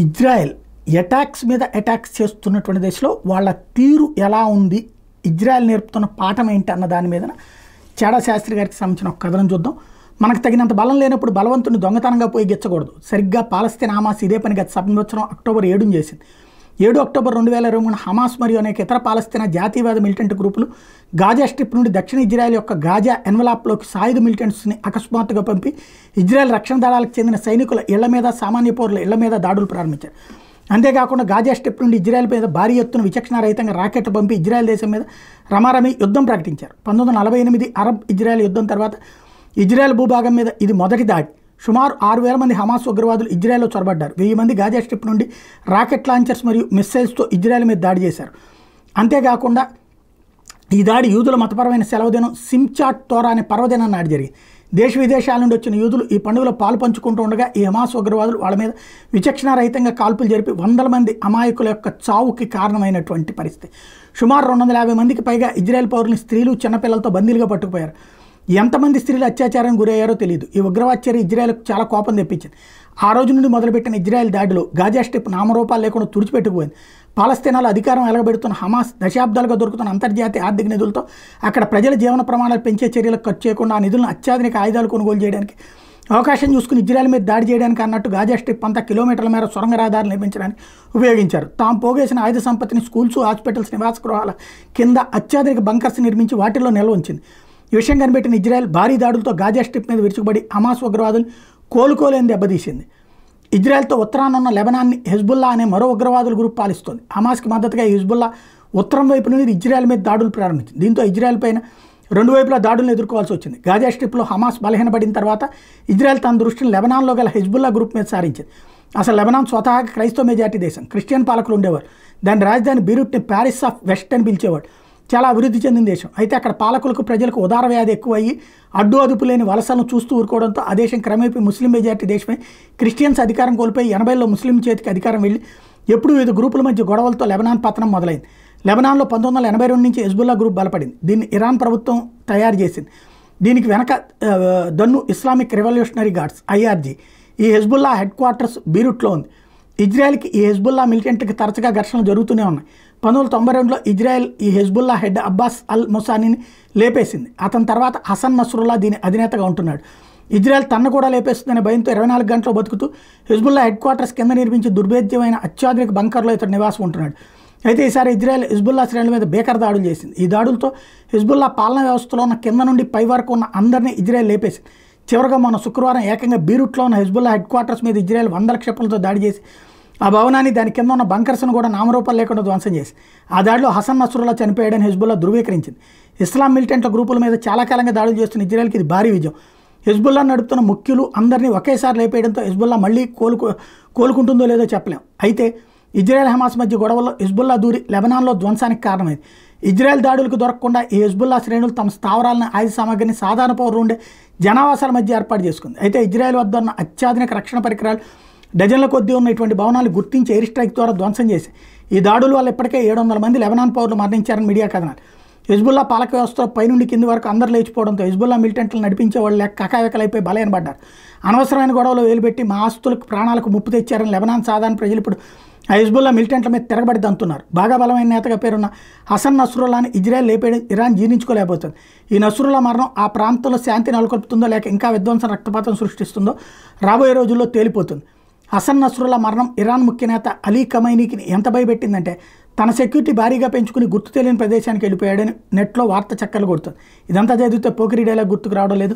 Israel attacks మీద attacks చేస్తున్నటువంటి దశలో వాళ్ళ తీరు ఎలా ఉంది, ఇజ్రాయెల్ నేర్పుతున్న పాఠం ఏంటి అన్న దాని మీద చాడా శాస్త్రి గారికి సంబంధించిన ఒక కథనం చూద్దాం. మనకు తగినంత బలం లేనప్పుడు బలవంతుని దొంగతనంగా పోయి గెచ్చకూడదు. సరిగ్గా పాలస్తీన్ హమాస్ ఇదే పని గత సంవత్సరం అక్టోబర్ 7 చేసింది. 7 అక్టోబర్ 2023 హమాస్ మరియు అనేక ఇతర పాలస్తీనా జాతీయవాద మిలిటెంట్ గ్రూపులు గాజా స్ట్రిప్ నుండి దక్షిణ ఇజ్రాయెల్ యొక్క గాజా ఎన్వలాప్లోకి సాయుధ మిలిటెంట్స్ని అకస్మాత్తుగా పంపి ఇజ్రాయెల్ రక్షణ దళాలకు చెందిన సైనికుల ఇళ్ల మీద, సామాన్య పౌరుల ఇళ్ల మీద దాడులు ప్రారంభించారు. అంతేకాకుండా గాజా స్ట్రిప్ నుండి ఇజ్రాయెల్ మీద భారీ ఎత్తున విచక్షణారహితంగా రాకెట్లు పంపి ఇజ్రాయెల్ దేశం మీద రమారమి యుద్ధం ప్రకటించారు. 1948 అరబ్ ఇజ్రాయెల్ యుద్ధం తర్వాత ఇజ్రాయెల్ భూభాగం మీద ఇది మొదటి దాడి. సుమారు 6000 మంది హమాస్ ఉగ్రవాదులు ఇజ్రాయెల్లో చొరబడ్డారు. 1000 మంది గాజా స్ట్రిప్ నుండి రాకెట్ లాంచర్స్ మరియు మిస్సైల్స్తో ఇజ్రాయెల్ మీద దాడి చేశారు. అంతేకాకుండా ఈ దాడి యూదుల మతపరమైన సెలవు దినం సిమ్చాట్ తోరా అనే పర్వదినం నాడు జరిగింది. దేశ విదేశాల నుండి వచ్చిన యూదులు ఈ పండుగలో పాలు పంచుకుంటూ ఉండగా ఈ హమాస్ ఉగ్రవాదులు వాళ్ళ మీద విచక్షణారహితంగా కాల్పులు జరిపి 100 మంది అమాయకుల యొక్క చావుకి కారణమైనటువంటి పరిస్థితి. సుమారు 250 మందికి పైగా ఇజ్రాయెల్ పౌరుల్ని స్త్రీలు, చిన్నపిల్లలతో బందీలుగా పట్టుకుపోయారు. ఎంతమంది స్త్రీలు అత్యాచారానికి గురయ్యారో తెలియదు. ఈ ఉగ్రవాద చర్య ఇజ్రాయెల్కు చాలా కోపం తెప్పించింది. ఆ రోజు నుండి మొదలుపెట్టిన ఇజ్రాయెల్ దాడిలో గాజా స్ట్రిప్ నామరూపాలు లేకుండా తుడిచిపెట్టుకుపోయింది. పాలస్తీనాలో అధికారం ఎలగబెడుతున్న హమాస్ దశాబ్దాలుగా దొరుకుతున్న అంతర్జాతీయ ఆర్థిక నిధులతో అక్కడ ప్రజల జీవన ప్రమాణాలు పెంచే చర్యలకు ఖర్చు చేయకుండా ఆ నిధులను అత్యాధునిక ఆయుధాలు కొనుగోలు చేయడానికి అవకాశం చూసుకుని ఇజ్రాయెల్ మీద దాడి చేయడానికి అన్నట్టు గాజా స్ట్రిప్ అంతా కిలోమీటర్ల మేర సొరంగ రహదారులు నిర్మించడానికి ఉపయోగించారు. తాము పోగేసిన ఆయుధ సంపత్తిని స్కూల్స్, హాస్పిటల్స్, నివాస గృహాల కింద అత్యాధునిక బంకర్స్ నిర్మించి వాటిల్లో నిల్వ ఉంచింది. ఈ విషయం కనిపెట్టిన ఇజ్రాయెల్ భారీ దాడులతో గాజా స్ట్రిప్ మీద విరుచుకుపడి హమాస్ ఉగ్రవాదులు కోలుకోలేని దెబ్బతీసింది. ఇజ్రాయెల్తో ఉత్తరాన ఉన్న లెబనాన్ని హెజ్బుల్లా అనే మరో ఉగ్రవాదుల గ్రూప్ పాలిస్తోంది. హమాస్కి మద్దతుగా హెజ్బుల్లా ఉత్తరం వైపు నుండి ఇజ్రాయెల్ మీద దాడులు ప్రారంభించింది. దీంతో ఇజ్రాయెల్ పైన రెండు వైపులా దాడులను ఎదుర్కోవాల్సి వచ్చింది. గాజా స్ట్రిప్లో హమాస్ బలహీనపడిన తర్వాత ఇజ్రాయెల్ తన దృష్టిని లెబనాన్లో గల హెజ్బుల్లా గ్రూప్ మీద సారించింది. అసలు లెబనాన్ స్వతహాగా క్రైస్తవ మెజార్టీ దేశం. క్రిస్టియన్ పాలకులు ఉండేవారు. దాని రాజధాని బీరూట్ని ప్యారిస్ ఆఫ్ వెస్ట్ అని పిలిచేవాడు. చాలా అభివృద్ధి చెందిన దేశం. అయితే అక్కడ పాలకులకు, ప్రజలకు ఉదార వ్యాధి ఎక్కువయ్యి అడ్డు అదుపు లేని వలసలను చూస్తూ ఊరుకోవడంతో ఆ దేశం క్రమేపీ ముస్లిం మెజార్టీ దేశమే. క్రిస్టియన్స్ అధికారం కోల్పోయి 80లో ముస్లిం చేతికి అధికారం వెళ్ళి ఎప్పుడు వివిధ గ్రూపుల మధ్య గొడవలతో లెబనాన్ పతనం మొదలైంది. లెబనాన్లో 1982 నుంచి హెజ్బుల్లా గ్రూప్ బలపడింది. దీన్ని ఇరాన్ ప్రభుత్వం తయారు చేసింది. దీనికి వెనక దన్ను ఇస్లామిక్ రెవల్యూషనరీ గార్డ్స్ IRG. ఈ హెజ్బుల్లా హెడ్ క్వార్టర్స్ బీరూట్లో ఉంది. ఇజ్రాయెల్కి ఈ హెజ్బుల్లా మిలిటెంట్కి తరచుగా ఘర్షణలు జరుగుతూనే ఉన్నాయి. 1992లో ఇజ్రాయెల్ ఈ హెజ్బుల్లా హెడ్ అబ్బాస్ అల్ ముసానీని లేపేసింది. అతని తర్వాత హసన్ నస్రుల్లా దీని అధినేతగా ఉంటున్నాడు. ఇజ్రాయెల్ తన్ను కూడా లేపేస్తుందనే భయంతో 24 గంటలు బతుకుతూ హెజ్బుల్లా హెడ్ క్వార్టర్స్ కింద నిర్మించి దుర్భేద్యమైన అత్యాధునిక బంకర్లో ఇతడు నివాసం ఉంటున్నాడు. అయితే ఈసారి ఇజ్రాయెల్ హెజ్బుల్లా శ్రేణుల మీద భీకర దాడులు చేసింది. ఈ దాడులతో హెజ్బుల్లా పాలనా వ్యవస్థలో ఉన్న కింద నుండి పై వరకు ఉన్న అందరినీ ఇజ్రాయెల్ లేపేసింది. చివరిగా మొన్న శుక్రవారం ఏకంగా బీరూట్లో ఉన్న హెజ్బుల్లా హెడ్ క్వార్టర్స్ మీద ఇజ్రాయెల్ 100 క్షిపణులతో దాడి చేసి ఆ భవనాన్ని, దాని కింద ఉన్న బంకర్స్ను కూడా నామరూపాలు లేకుండా ధ్వంసం చేసి ఆ దాడిలో హసన్ నస్రుల్లా చనిపోయాడని హెజ్బుల్లా ధృవీకరించింది. ఇస్లాం మిలిటెంట్ల గ్రూపుల మీద చాలా కాలంగా దాడులు చేస్తున్న ఇజ్రాయెల్కి ఇది భారీ విజయం. హెజ్బుల్లా నడుపుతున్న ముఖ్యులు అందరినీ ఒకేసారి లేపేయడంతో హెజ్బుల్లా మళ్ళీ కోలుకుంటుందో లేదో చెప్పలేం. అయితే ఇజ్రాయెల్ హమాస్ మధ్య గొడవల్లో హెజ్బుల్లా దూరి లెబనాన్లో ధ్వంసానికి కారణమైంది. ఇజ్రాయెల్ దాడులకు దొరకకుండా ఈ హెజ్బుల్లా శ్రేణులు తమ స్థావరాలను, ఆయుధ సామాగ్రిని సాధారణ పౌరులు ఉండే జనావాసాల మధ్య ఏర్పాటు చేసుకుంది. అయితే ఇజ్రాయెల్ వద్ద ఉన్న అత్యాధునిక రక్షణ పరికరాలు, డజన్ల కొద్దీ ఉన్న ఇటువంటి భవనాలు గుర్తించి ఎయిర్ స్ట్రైక్ ద్వారా ధ్వంసం చేసి ఈ దాడుల వల్ల ఇప్పటికే 700 మంది లెబనాన్ పౌరులు మరణించారని మీడియా కథనాలు. హెజ్బుల్లా పాలక వ్యవస్థలో పైనుండి కింది వరకు అందరూ లేచిపోవడంతో హెజ్బుల్లా మిలిటెంట్లు నడిపించే వాళ్ళు లేక కకావికలైపోయి బలహీనపడ్డారు. అనవసరమైన గొడవలు వేలుపెట్టి మా ఆస్తులకు, ప్రాణాలకు ముప్పు తెచ్చారని లెబనాన్ సాధారణ ప్రజలు ఇప్పుడు ఆ హెజ్బుల్లా మిలిటెంట్ల మీద తిరగబడి దంతున్నారు. బాగా బలమైన నేతగా పేరున్న హసన్ నస్రుల్లాని ఇజ్రాయెల్ లేపేయడం ఇరాన్ జీర్ణించుకోలేకపోతుంది. ఈ నస్రుల్లా మరణం ఆ ప్రాంతంలో శాంతి నెలకొల్పుతుందో లేక ఇంకా విధ్వంసం, రక్తపాతం సృష్టిస్తుందో రాబోయే రోజుల్లో తేలిపోతుంది. హసన్ నస్రుల్లా మరణం ఇరాన్ ముఖ్య నేత అలీ ఖమైనీకి ఎంత భయపెట్టిందంటే తన సెక్యూరిటీ భారీగా పెంచుకుని గుర్తు తెలియని ప్రదేశానికి వెళ్ళిపోయాడని నెట్లో వార్త చక్కర్లు కొడుతుంది. ఇదంతా చదివితే పోకిరి డైలాగ్ గుర్తుకు రావడం లేదు.